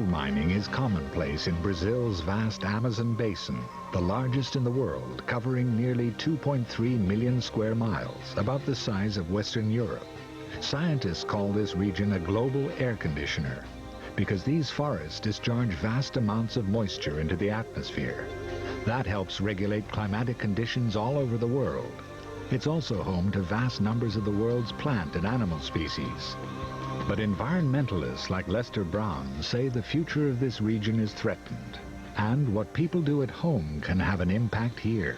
Gold mining is commonplace in Brazil's vast Amazon basin, the largest in the world, covering nearly 2.3 million square miles, about the size of Western Europe. Scientists call this region a global air conditioner because these forests discharge vast amounts of moisture into the atmosphere. That helps regulate climatic conditions all over the world. It's also home to vast numbers of the world's plant and animal species. But environmentalists like Lester Brown say the future of this region is threatened, and what people do at home can have an impact here.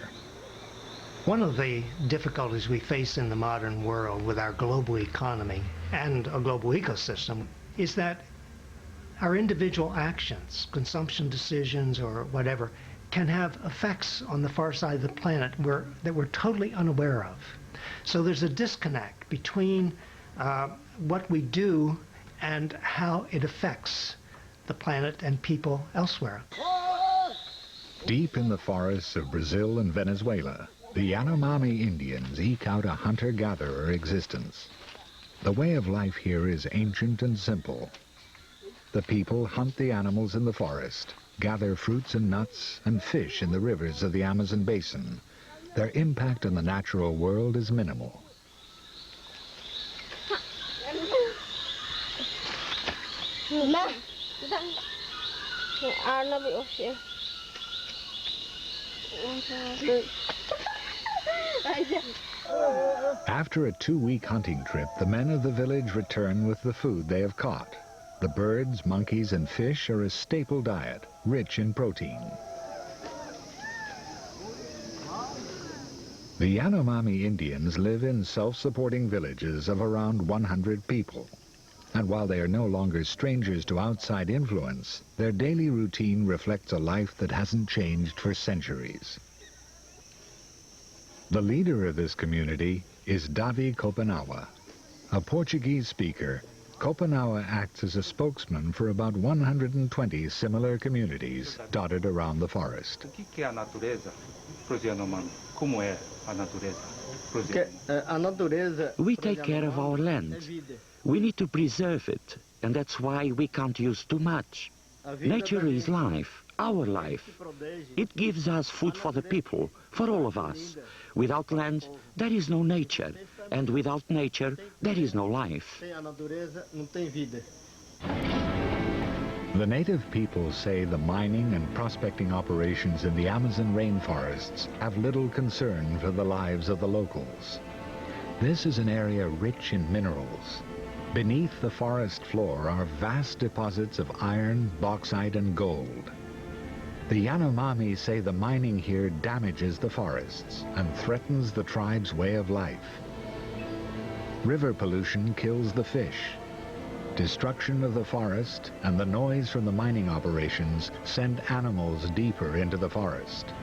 One of the difficulties we face in the modern world with our global economy and a global ecosystem is that our individual actions, consumption decisions or whatever, can have effects on the far side of the planet that we're totally unaware of. So there's a disconnect between what we do and how it affects the planet and people elsewhere. Deep in the forests of Brazil and Venezuela, the Yanomami Indians eke out a hunter-gatherer existence. The way of life here is ancient and simple. The people hunt the animals in the forest, gather fruits and nuts, and fish in the rivers of the Amazon basin. Their impact on the natural world is minimal. After a 2-week hunting trip, the men of the village return with the food they have caught. The birds, monkeys, and fish are a staple diet, rich in protein. The Yanomami Indians live in self-supporting villages of around 100 people. And while they are no longer strangers to outside influence, their daily routine reflects a life that hasn't changed for centuries. The leader of this community is Davi Kopanawa. A Portuguese speaker, Kopanawa acts as a spokesman for about 120 similar communities dotted around the forest. We take care of our land. We need to preserve it, and that's why we can't use too much. Nature is life, our life. It gives us food for the people, for all of us. Without land, there is no nature, and without nature, there is no life. The native people say the mining and prospecting operations in the Amazon rainforests have little concern for the lives of the locals. This is an area rich in minerals. Beneath the forest floor are vast deposits of iron, bauxite, and gold. The Yanomami say the mining here damages the forests and threatens the tribe's way of life. River pollution kills the fish. Destruction of the forest and the noise from the mining operations send animals deeper into the forest.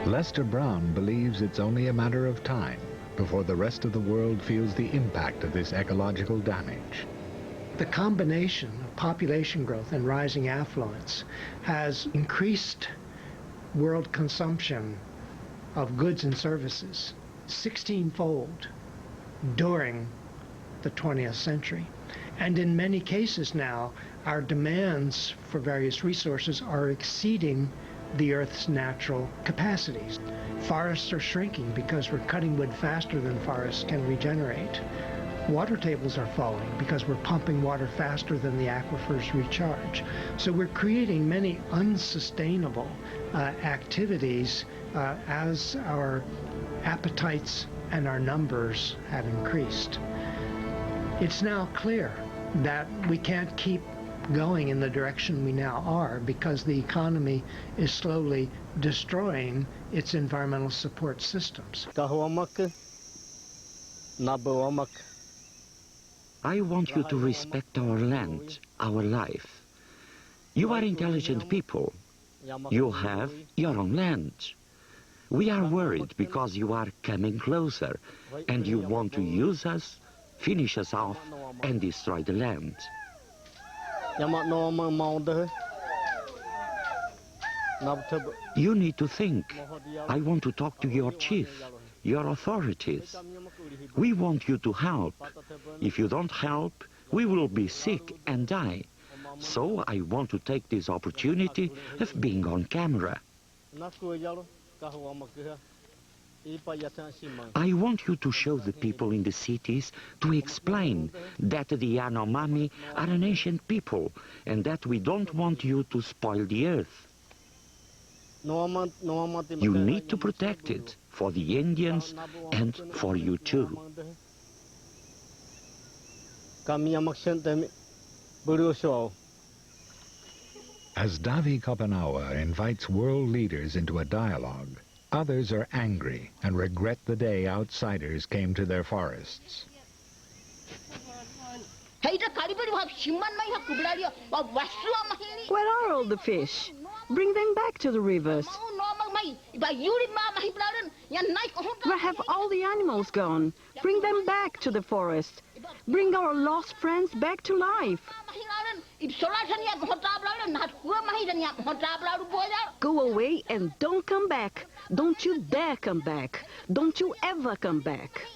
Lester Brown believes it's only a matter of time before the rest of the world feels the impact of this ecological damage. The combination of population growth and rising affluence has increased world consumption of goods and services 16-fold during the 20th century. And in many cases now, our demands for various resources are exceeding the Earth's natural capacities. Forests are shrinking because we're cutting wood faster than forests can regenerate. Water tables are falling because we're pumping water faster than the aquifers recharge. So we're creating many unsustainable activities as our appetites and our numbers have increased. It's now clear that we can't keep going in the direction we now are because the economy is slowly destroying its environmental support systems. I want you to respect our land, our life. You are intelligent people. You have your own land. We are worried because you are coming closer and you want to use us, finish us off, and destroy the land. You need to think. I want to talk to your chief, your authorities. We want you to help. If you don't help, we will be sick and die. So I want to take this opportunity of being on camera. I want you to show the people in the cities, to explain that the Yanomami are an ancient people and that we don't want you to spoil the earth. You need to protect it for the Indians and for you too. As Davi Kopanawa invites world leaders into a dialogue, others are angry and regret the day outsiders came to their forests. Where are all the fish? Bring them back to the rivers. Where have all the animals gone? Bring them back to the forest. Bring our lost friends back to life. Go away and don't come back. Don't you dare come back. Don't you ever come back.